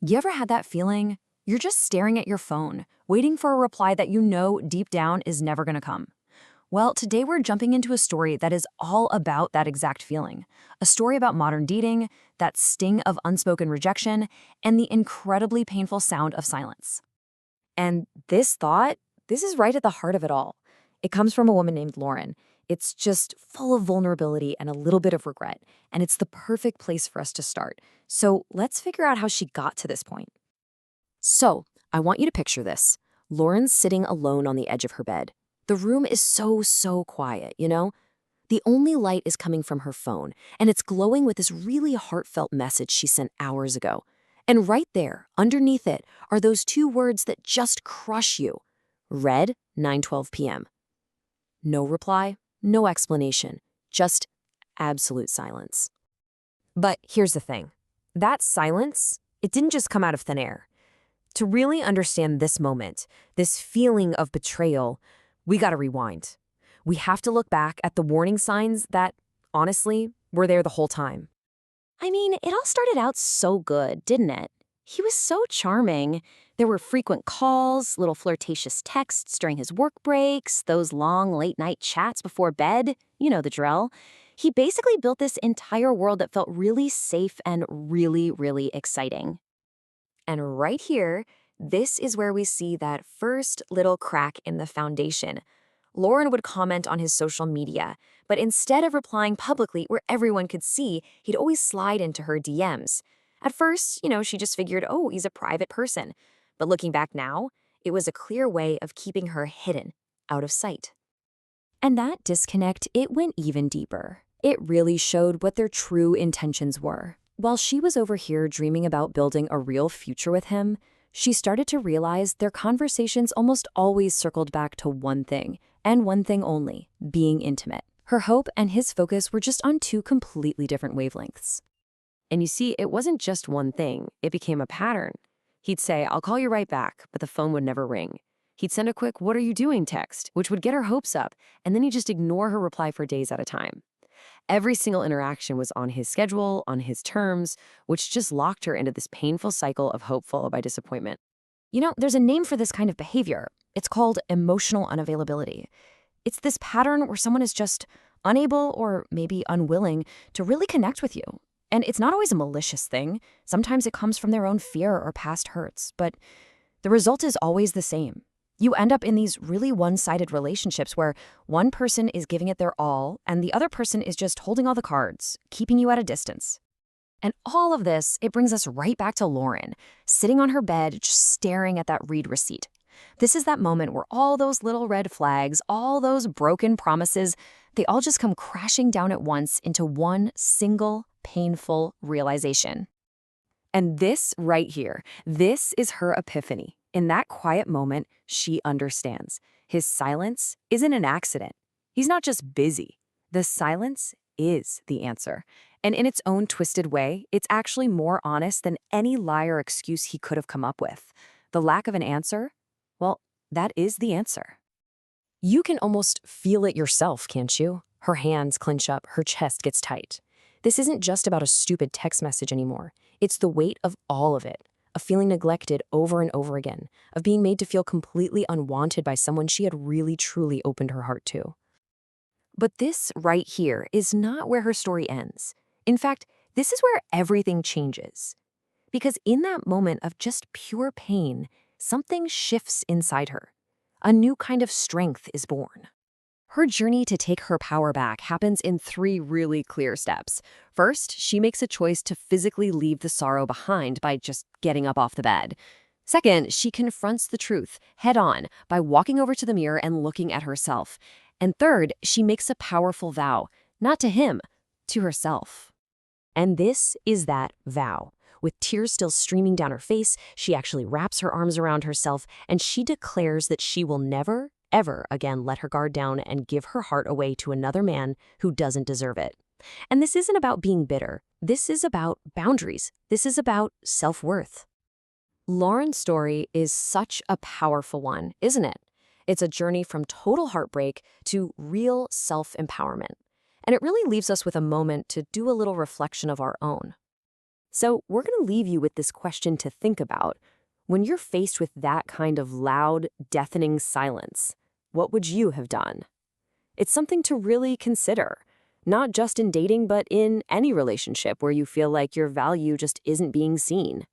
You ever had that feeling? You're just staring at your phone, waiting for a reply that you know deep down is never going to come. Well, today we're jumping into a story that is all about that exact feeling. A story about modern dating, that sting of unspoken rejection, and the incredibly painful sound of silence. And this is right at the heart of it all. It comes from a woman named Lauren. It's just full of vulnerability and a little bit of regret, and it's the perfect place for us to start. So let's figure out how she got to this point. So, I want you to picture this. Lauren's sitting alone on the edge of her bed. The room is so quiet, you know? The only light is coming from her phone, and it's glowing with this really heartfelt message she sent hours ago. And right there, underneath it, are those two words that just crush you. Read, 9:12 p.m. No reply, no explanation, just absolute silence. But here's the thing. That silence, it didn't just come out of thin air. To really understand this moment, this feeling of betrayal, we gotta rewind. We have to look back at the warning signs that, honestly, were there the whole time. I mean, it all started out so good, didn't it? He was so charming. There were frequent calls, little flirtatious texts during his work breaks, those long late-night chats before bed. You know the drill. He basically built this entire world that felt really safe and really exciting. And right here, this is where we see that first little crack in the foundation. Lauren would comment on his social media, but instead of replying publicly where everyone could see, he'd always slide into her DMs. At first, she just figured, oh, he's a private person. But looking back now, it was a clear way of keeping her hidden, out of sight. And that disconnect, it went even deeper. It really showed what their true intentions were. While she was over here dreaming about building a real future with him, she started to realize their conversations almost always circled back to one thing, and one thing only, being intimate. Her hope and his focus were just on two completely different wavelengths. And you see, it wasn't just one thing, it became a pattern. He'd say, "I'll call you right back," but the phone would never ring. He'd send a quick, "What are you doing?" text, which would get her hopes up, and then he'd just ignore her reply for days at a time. Every single interaction was on his schedule, on his terms, which just locked her into this painful cycle of hope followed by disappointment. There's a name for this kind of behavior. It's called emotional unavailability. It's this pattern where someone is just unable or maybe unwilling to really connect with you. And it's not always a malicious thing. Sometimes it comes from their own fear or past hurts, but the result is always the same. You end up in these really one-sided relationships where one person is giving it their all and the other person is just holding all the cards, keeping you at a distance. And all of this, it brings us right back to Lauren, sitting on her bed, just staring at that read receipt. This is that moment where all those little red flags, all those broken promises, they all just come crashing down at once into one single painful realization. And this right here, this is her epiphany. In that quiet moment, she understands. His silence isn't an accident. He's not just busy. The silence is the answer. And in its own twisted way, it's actually more honest than any lie or excuse he could have come up with. The lack of an answer, well, that is the answer. You can almost feel it yourself, can't you? Her hands clench up, her chest gets tight. This isn't just about a stupid text message anymore. It's the weight of all of it, of feeling neglected over and over again, of being made to feel completely unwanted by someone she had really truly opened her heart to. But this right here is not where her story ends. In fact, this is where everything changes. Because in that moment of just pure pain, something shifts inside her. A new kind of strength is born. Her journey to take her power back happens in three really clear steps. First, she makes a choice to physically leave the sorrow behind by just getting up off the bed. Second, she confronts the truth head on by walking over to the mirror and looking at herself. And third, she makes a powerful vow, not to him, to herself. And this is that vow. With tears still streaming down her face, she actually wraps her arms around herself and she declares that she will never, ever again let her guard down and give her heart away to another man who doesn't deserve it. And this isn't about being bitter. This is about boundaries. This is about self-worth. Lauren's story is such a powerful one, isn't it? It's a journey from total heartbreak to real self-empowerment. And it really leaves us with a moment to do a little reflection of our own. So we're going to leave you with this question to think about. When you're faced with that kind of loud, deafening silence, what would you have done? It's something to really consider, not just in dating, but in any relationship where you feel like your value just isn't being seen.